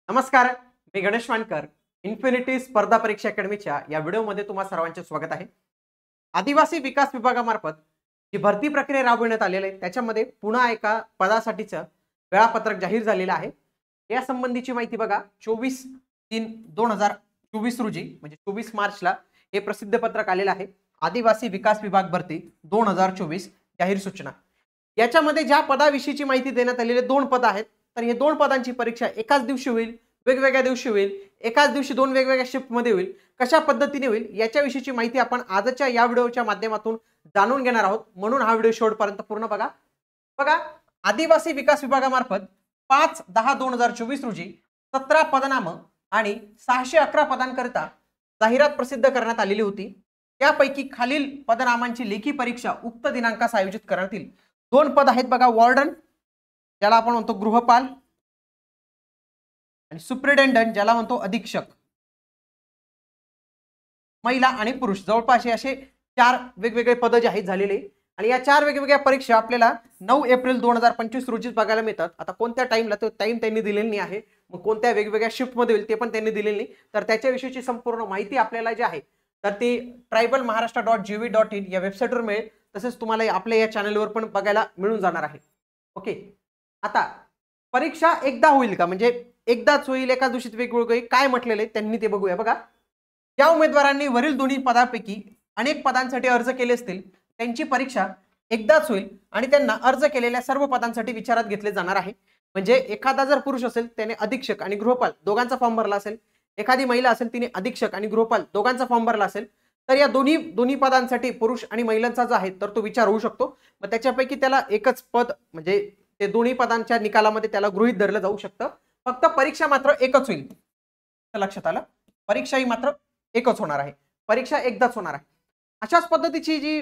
नमस्कार, मी गणेश वानकर. इन्फिनिटी स्पर्धा परीक्षा अकॅडमीच्या या व्हिडिओमध्ये तुम्हा सर्वांचे स्वागत आहे. आदिवासी विकास विभागामार्फत जी भरती प्रक्रिया राबविण्यात आलेली आहे त्याच्यामध्ये पुन्हा एका पदासाठीचं वेळापत्रक जाहीर झालेलं आहे. या संबंधीची माहिती बघा 24/3/2024 रोजी म्हणजे 24 मार्चला हे प्रसिद्ध पत्रक आलेलं आहे. आदिवासी विकास विभाग भरती 2024 जाहीर सूचना. याच्यामध्ये ज्या पदाविषयीची माहिती देण्यात आलेली 2 पद आहेत. तर हे 2 पदांची परीक्षा एकाच दिवशी होईल, वेगवेगळ्या दिवशी होईल, एकाच दिवशी 2 वेगवेगळ्या शिफ्ट मध्ये होईल. कशा पद्धतीने होईल याच्याविषयीची माहिती आपण आजच्या या व्हिडिओच्या माध्यमातून जाणून घेणार आहोत. म्हणून हा व्हिडिओ शेवटपर्यंत पूर्ण बघा. आदिवासी विकास विभागामार्फत 5/10/2024 रोजी 17 पदनाम आणि 611 पदांकरिता जाहिरात प्रसिद्ध करण्यात आलेली होती. त्यापैकी खालील पदनामांची लेखी परीक्षा उक्त दिनांकास आयोजित करण्यात येईल. 2 पद आहेत बघा, वॉर्डन ज्याला आपण म्हणतो गृहपाल आणि सुप्रिटेंडंट ज्याला म्हणतो अधीक्षक. महिला आणि पुरुष जवळपास असे 4 वेगवेगळे पद जाहीर झालेले आणि या 4 वेगवेगळ्या परीक्षा आपल्याला 9 एप्रिल 2025 रोजी बघायला मिळतात. आता कोणत्या टाइमला तो टाइम त्यांनी दिलेली नाही आहे, मग कोणत्या वेगवेगळ्या शिफ्ट मध्ये होईल ते पण त्यांनी दिलेली नाही. तर त्याच्याविषयीची संपूर्ण माहिती आपल्याला जी आहे तर ती tribalmaharashtra.gov.in या वेबसाईटवर मिळेल. तसेच तुम्हाला आपल्या या चॅनलवर पण बघायला मिळून जाणार आहे. ओके, आता परीक्षा एकदा होईल का, म्हणजे एकदाच होईल एका दिवशीत वेगवेगळे काय म्हटलेले त्यांनी ते बघूया. बघा, ज्या उमेदवारांनी वरील दोन्ही पदांपैकी अनेक पदांसाठी अर्ज केले असतील त्यांची परीक्षा एकदाच होईल आणि त्यांना अर्ज केलेल्या सर्व पदांसाठी विचारात घेतले जाणार आहे. म्हणजे एखादा जर पुरुष असेल त्याने अधीक्षक आणि गृहपाल दोघांचा फॉर्म भरला असेल, एखादी महिला असेल तिने अधीक्षक आणि गृहपाल दोघांचा फॉर्म भरला असेल, तर या दोन्ही पदांसाठी पुरुष आणि महिलांचा जो आहे तर तो विचार होऊ शकतो. मग त्याच्यापैकी त्याला एकच पद म्हणजे ते दोन्ही पदांच्या निकालामध्ये त्याला गृहीत धरलं जाऊ शकतं. फक्त परीक्षा मात्र एकच होईल. लक्षात आलं, परीक्षा ही मात्र एकच होणार आहे, परीक्षा एकदाच होणार आहे. अशाच पद्धतीची जी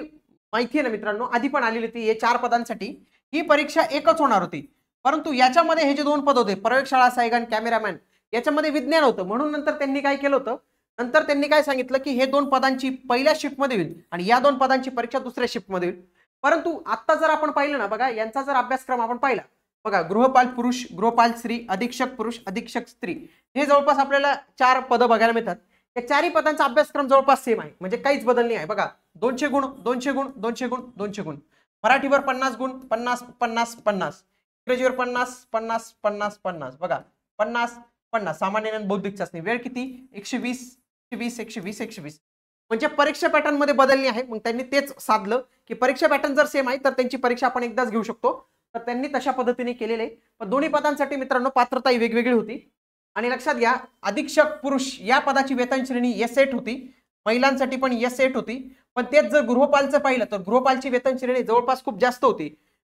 माहिती आहे ना मित्रांनो, आधी पण आलेली होती. हे 4 पदांसाठी ही परीक्षा एकच होणार होती. परंतु याच्यामध्ये हे जे 2 पद होते प्रयोगशाळा सहाय्यक, कॅमेरामॅन, याच्यामध्ये विज्ञान होतं. म्हणून नंतर त्यांनी काय केलं होतं, नंतर त्यांनी काय सांगितलं की हे 2 पदांची पहिल्या शिफ्ट मध्ये होईल आणि या 2 पदांची परीक्षा दुसऱ्या शिफ्ट मध्ये होईल. परंतु आता जर आपण पाहिलं ना, बघा यांचा जर अभ्यासक्रम आपण पाहिला, बघा गृहपाल पुरुष, गृहपाल स्त्री, अधीक्षक पुरुष, अधीक्षक स्त्री, हे जवळपास आपल्याला 4 पद बघायला मिळतात. या 4ही पदांचा अभ्यासक्रम जवळपास सेम आहे, म्हणजे काहीच बदल नाही आहे. बघा 200 गुण 200 गुण 200 गुण 200 गुण, मराठीवर 50 गुण 50 50 50, इंग्रजीवर 50 50 50 50, बघा 50 50, सामान्य ज्ञान बौद्धिक चाचणी वेळ किती 120 120 120 120. म्हणजे परीक्षा पॅटर्न मध्ये बदलणी आहे. मग त्यांनी तेच साधलं की परीक्षा पॅटर्न जर सेम आहे तर त्यांची परीक्षा आपण एकदाच घेऊ शकतो. तर त्यांनी तशा पद्धतीने केलेले आहे. पण दोन्ही पदांसाठी मित्रांनो पात्रता ही वेगवेगळी होती. आणि लक्षात घ्या, अधीक्षक पुरुष या पदाची वेतन श्रेणी S8 होती, महिलांसाठी पण S8 होती. पण तेच जर गृहपालचं पाहिलं तर गृहपालची वेतन श्रेणी जवळपास खूप जास्त होती,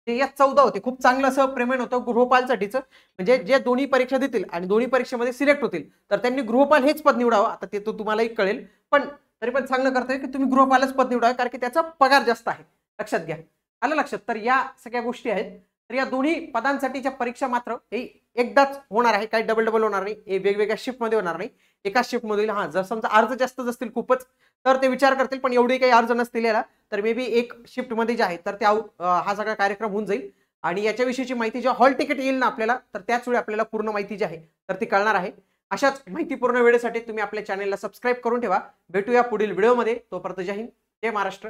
ते S14 होते. खूप चांगलं असं पेमेंट होतं गृहपालसाठीचं. म्हणजे जे दोन्ही परीक्षा देतील आणि दोन्ही परीक्षेमध्ये सिलेक्ट होतील तर त्यांनी गृहपाल हेच पद निवडावं. आता ते तो तुम्हालाही कळेल, पण तरी पण सांगणं करतोय की तुम्ही गृहपालच पद निवडावं, कारण की त्याचा पगार जास्त आहे. लक्षात घ्या, आलं लक्षात. तर या सगळ्या गोष्टी आहेत. तर या दोन्ही पदांसाठीच्या परीक्षा मात्र हे एकदाच होणार आहे, काही डबल होणार नाही. हे वेगवेगळ्या शिफ्ट मध्ये होणार नाही, एकाच शिफ्ट मध्ये होईल. हा, जर समजा अर्ज जास्त असतील खूपच तर ते विचार करतील, पण एवढे काही अर्ज नसतील याला तर मे बी एक शिफ्ट मध्ये जे आहे तर त्या हा सगळा कार्यक्रम होऊन जाईल. आणि याच्याविषयीची माहिती जेव्हा हॉल तिकीट येईल ना आपल्याला, तर त्याच वेळी आपल्याला पूर्ण माहिती जी आहे तर ती कळणार आहे. अशाच माहितीपूर्ण वेळेसाठी तुम्ही आपल्या चॅनलला सबस्क्राईब करून ठेवा. भेटूया पुढील व्हिडिओमध्ये. तोपर्यंत जय हिंद, जय महाराष्ट्र.